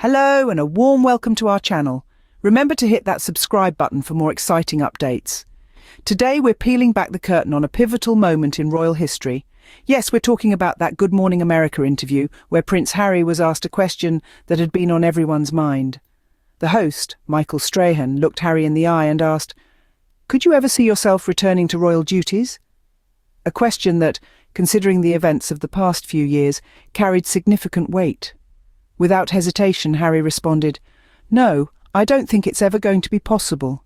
Hello and a warm welcome to our channel. Remember to hit that subscribe button for more exciting updates. Today we're peeling back the curtain on a pivotal moment in royal history. Yes, we're talking about that Good Morning America interview where Prince Harry was asked a question that had been on everyone's mind. The host, Michael Strahan, looked Harry in the eye and asked, "Could you ever see yourself returning to royal duties?" A question that, considering the events of the past few years, carried significant weight. Without hesitation, Harry responded, "No, I don't think it's ever going to be possible."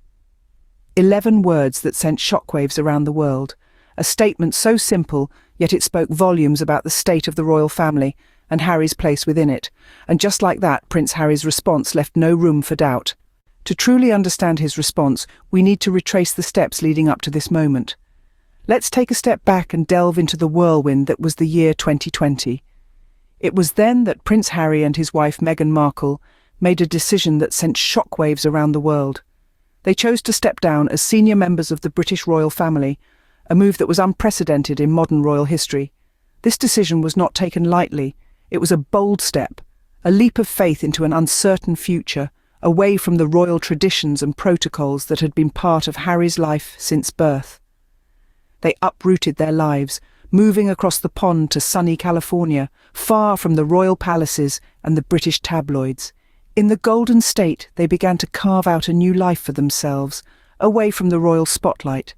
11 words that sent shockwaves around the world. A statement so simple, yet it spoke volumes about the state of the royal family and Harry's place within it. And just like that, Prince Harry's response left no room for doubt. To truly understand his response, we need to retrace the steps leading up to this moment. Let's take a step back and delve into the whirlwind that was the year 2020. It was then that Prince Harry and his wife Meghan Markle made a decision that sent shockwaves around the world. They chose to step down as senior members of the British royal family, a move that was unprecedented in modern royal history. This decision was not taken lightly. It was a bold step, a leap of faith into an uncertain future, away from the royal traditions and protocols that had been part of Harry's life since birth. They uprooted their lives, moving across the pond to sunny California, far from the royal palaces and the British tabloids. In the Golden State, they began to carve out a new life for themselves, away from the royal spotlight.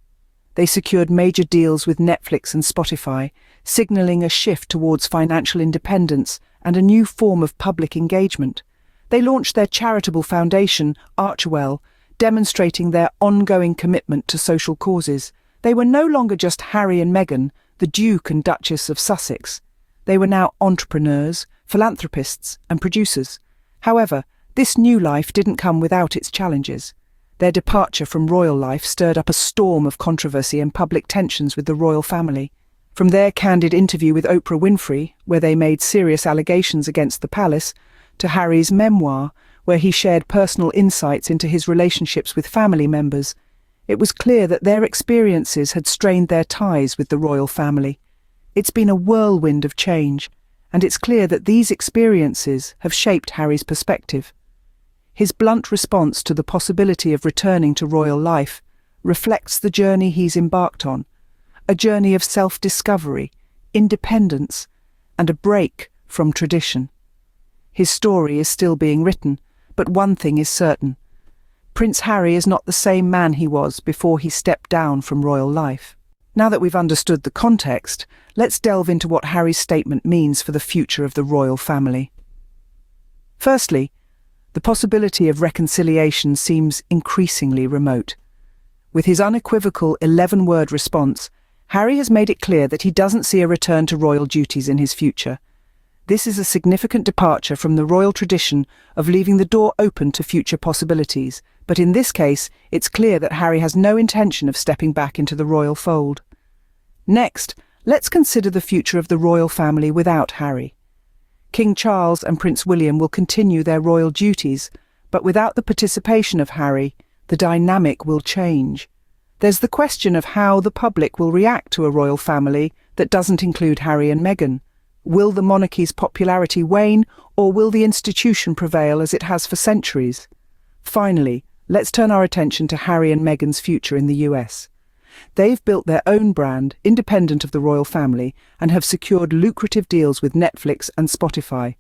They secured major deals with Netflix and Spotify, signaling a shift towards financial independence and a new form of public engagement. They launched their charitable foundation, Archewell, demonstrating their ongoing commitment to social causes. They were no longer just Harry and Meghan, the Duke and Duchess of Sussex. They were now entrepreneurs, philanthropists, and producers. However, this new life didn't come without its challenges. Their departure from royal life stirred up a storm of controversy and public tensions with the royal family. From their candid interview with Oprah Winfrey, where they made serious allegations against the palace, to Harry's memoir, where he shared personal insights into his relationships with family members, it was clear that their experiences had strained their ties with the royal family. It's been a whirlwind of change, and it's clear that these experiences have shaped Harry's perspective. His blunt response to the possibility of returning to royal life reflects the journey he's embarked on, a journey of self-discovery, independence, and a break from tradition. His story is still being written, but one thing is certain. Prince Harry is not the same man he was before he stepped down from royal life. Now that we've understood the context, let's delve into what Harry's statement means for the future of the royal family. Firstly, the possibility of reconciliation seems increasingly remote. With his unequivocal 11-word response, Harry has made it clear that he doesn't see a return to royal duties in his future. This is a significant departure from the royal tradition of leaving the door open to future possibilities, but in this case, it's clear that Harry has no intention of stepping back into the royal fold. Next, let's consider the future of the royal family without Harry. King Charles and Prince William will continue their royal duties, but without the participation of Harry, the dynamic will change. There's the question of how the public will react to a royal family that doesn't include Harry and Meghan. Will the monarchy's popularity wane, or will the institution prevail as it has for centuries? Finally, let's turn our attention to Harry and Meghan's future in the US. They've built their own brand, independent of the royal family, and have secured lucrative deals with Netflix and Spotify.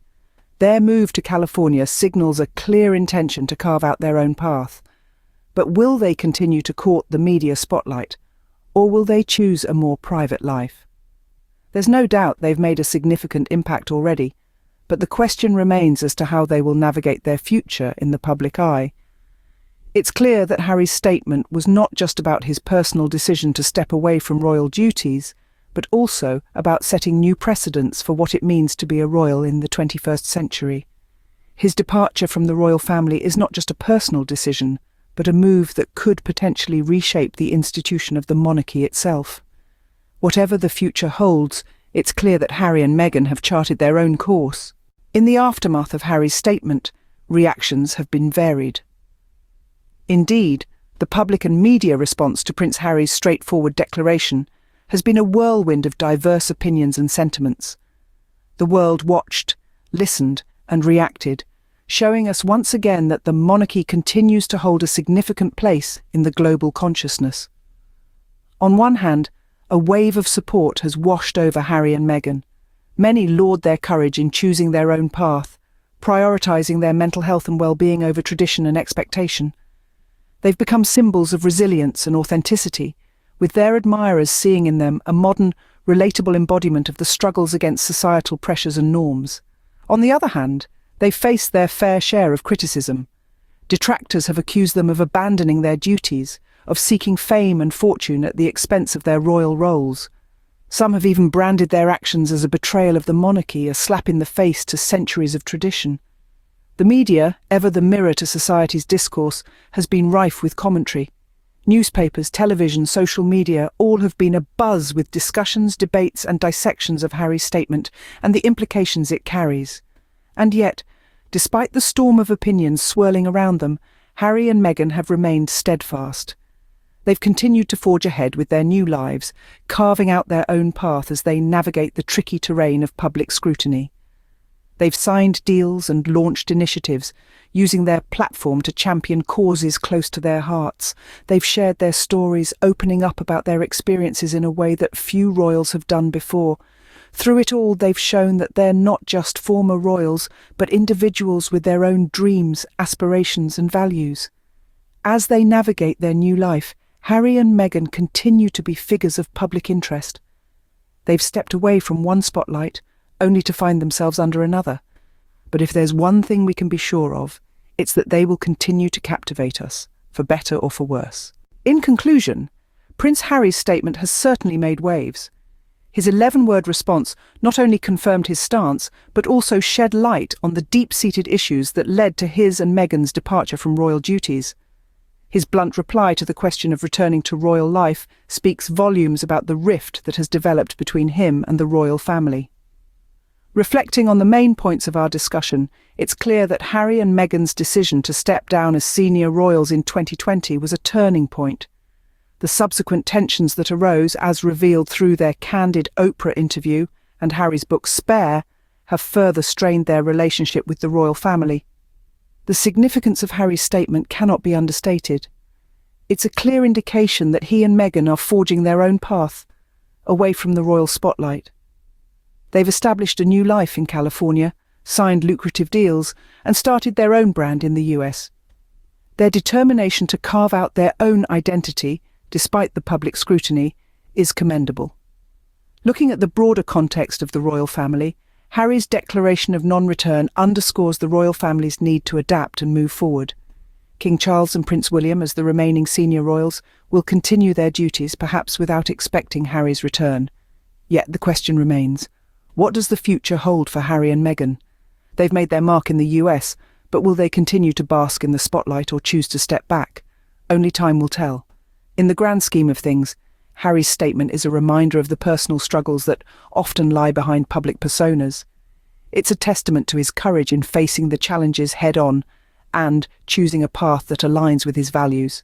Their move to California signals a clear intention to carve out their own path. But will they continue to court the media spotlight, or will they choose a more private life? There's no doubt they've made a significant impact already, but the question remains as to how they will navigate their future in the public eye. It's clear that Harry's statement was not just about his personal decision to step away from royal duties, but also about setting new precedents for what it means to be a royal in the 21st century. His departure from the royal family is not just a personal decision, but a move that could potentially reshape the institution of the monarchy itself. Whatever the future holds, it's clear that Harry and Meghan have charted their own course. In the aftermath of Harry's statement, reactions have been varied. Indeed, the public and media response to Prince Harry's straightforward declaration has been a whirlwind of diverse opinions and sentiments. The world watched, listened, and reacted, showing us once again that the monarchy continues to hold a significant place in the global consciousness. On one hand, a wave of support has washed over Harry and Meghan. Many laud their courage in choosing their own path, prioritizing their mental health and well-being over tradition and expectation. They've become symbols of resilience and authenticity, with their admirers seeing in them a modern, relatable embodiment of the struggles against societal pressures and norms. On the other hand, they've faced their fair share of criticism. Detractors have accused them of abandoning their duties, of seeking fame and fortune at the expense of their royal roles. Some have even branded their actions as a betrayal of the monarchy, a slap in the face to centuries of tradition. The media, ever the mirror to society's discourse, has been rife with commentary. Newspapers, television, social media, all have been abuzz with discussions, debates and dissections of Harry's statement and the implications it carries. And yet, despite the storm of opinions swirling around them, Harry and Meghan have remained steadfast. They've continued to forge ahead with their new lives, carving out their own path as they navigate the tricky terrain of public scrutiny. They've signed deals and launched initiatives, using their platform to champion causes close to their hearts. They've shared their stories, opening up about their experiences in a way that few royals have done before. Through it all, they've shown that they're not just former royals, but individuals with their own dreams, aspirations and values. As they navigate their new life, Harry and Meghan continue to be figures of public interest. They've stepped away from one spotlight, only to find themselves under another. But if there's one thing we can be sure of, it's that they will continue to captivate us, for better or for worse. In conclusion, Prince Harry's statement has certainly made waves. His 11-word response not only confirmed his stance, but also shed light on the deep-seated issues that led to his and Meghan's departure from royal duties. His blunt reply to the question of returning to royal life speaks volumes about the rift that has developed between him and the royal family. Reflecting on the main points of our discussion, it's clear that Harry and Meghan's decision to step down as senior royals in 2020 was a turning point. The subsequent tensions that arose, as revealed through their candid Oprah interview and Harry's book Spare, have further strained their relationship with the royal family. The significance of Harry's statement cannot be understated. It's a clear indication that he and Meghan are forging their own path, away from the royal spotlight. They've established a new life in California, signed lucrative deals, and started their own brand in the US. Their determination to carve out their own identity, despite the public scrutiny, is commendable. Looking at the broader context of the royal family, Harry's declaration of non-return underscores the royal family's need to adapt and move forward. King Charles and Prince William, as the remaining senior royals, will continue their duties, perhaps without expecting Harry's return. Yet the question remains, what does the future hold for Harry and Meghan? They've made their mark in the US, but will they continue to bask in the spotlight or choose to step back? Only time will tell. In the grand scheme of things, Harry's statement is a reminder of the personal struggles that often lie behind public personas. It's a testament to his courage in facing the challenges head-on and choosing a path that aligns with his values.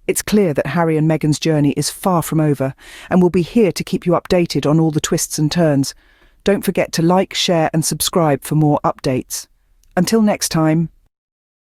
It's clear that Harry and Meghan's journey is far from over, and we'll be here to keep you updated on all the twists and turns. Don't forget to like, share and subscribe for more updates. Until next time.